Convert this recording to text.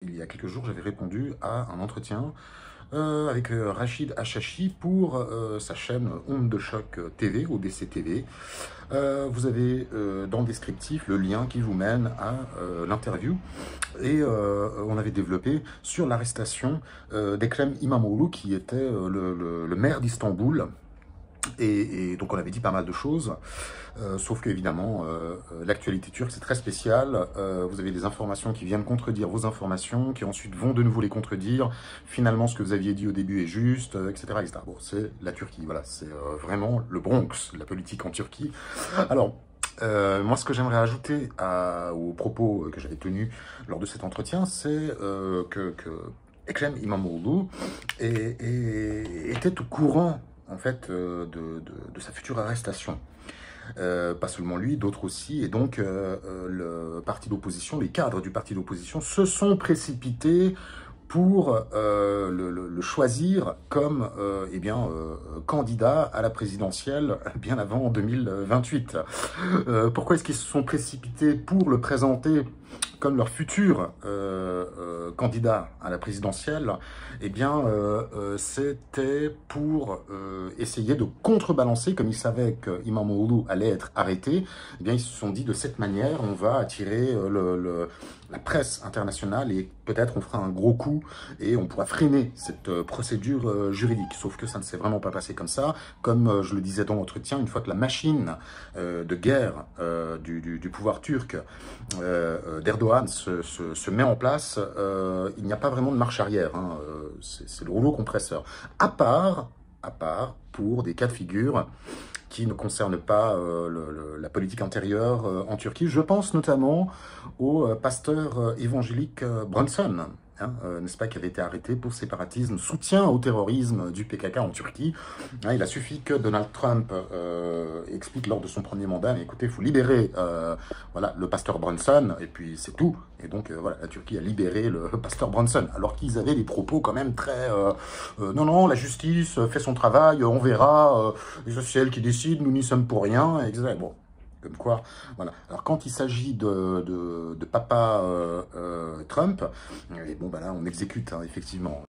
Il y a quelques jours, j'avais répondu à un entretien avec Rachid Achachi pour sa chaîne Onde de Choc TV, ODC TV. Vous avez dans le descriptif le lien qui vous mène à l'interview et on avait développé sur l'arrestation d'Ekrem İmamoğlu qui était le maire d'Istanbul. Et donc on avait dit pas mal de choses, sauf qu'évidemment, l'actualité turque c'est très spécial, vous avez des informations qui viennent contredire vos informations, qui ensuite vont de nouveau les contredire, finalement ce que vous aviez dit au début est juste, etc. etc. Bon, c'est la Turquie, voilà, c'est vraiment le Bronx, la politique en Turquie. Alors, moi, ce que j'aimerais ajouter aux propos que j'avais tenus lors de cet entretien, c'est que Ekrem İmamoğlu était au courant en fait, de sa future arrestation. Pas seulement lui, d'autres aussi, et donc le parti d'opposition, les cadres du parti d'opposition se sont précipités pour le choisir comme candidat à la présidentielle bien avant 2028. Pourquoi est-ce qu'ils se sont précipités pour le présenter comme leur futur candidat à la présidentielle? Eh bien, c'était pour essayer de contrebalancer, comme ils savaient qu'Imamoglu allait être arrêté, eh bien, ils se sont dit de cette manière, on va attirer la presse internationale et peut-être on fera un gros coup et on pourra freiner cette procédure juridique. Sauf que ça ne s'est vraiment pas passé comme ça. Comme je le disais dans l'entretien, une fois que la machine de guerre du pouvoir turc d'Erdogan se met en place, il n'y a pas vraiment de marche arrière. Hein. C'est le rouleau compresseur. À part pour des cas de figure qui ne concernent pas la politique intérieure en Turquie. Je pense notamment au pasteur évangélique Brunson, hein, n'est-ce pas, qui avait été arrêté pour séparatisme, soutien au terrorisme du PKK en Turquie. Hein, il a suffi que Donald Trump explique lors de son premier mandat, mais écoutez, il faut libérer voilà, le pasteur Brunson, et puis c'est tout. Et donc voilà, la Turquie a libéré le pasteur Brunson, alors qu'ils avaient des propos quand même très... non, non, la justice fait son travail, on verra, c'est elle qui décide, nous n'y sommes pour rien, etc. Bon, comme quoi, voilà. Alors quand il s'agit de papa Trump, et bon, bah là, on exécute, hein, effectivement.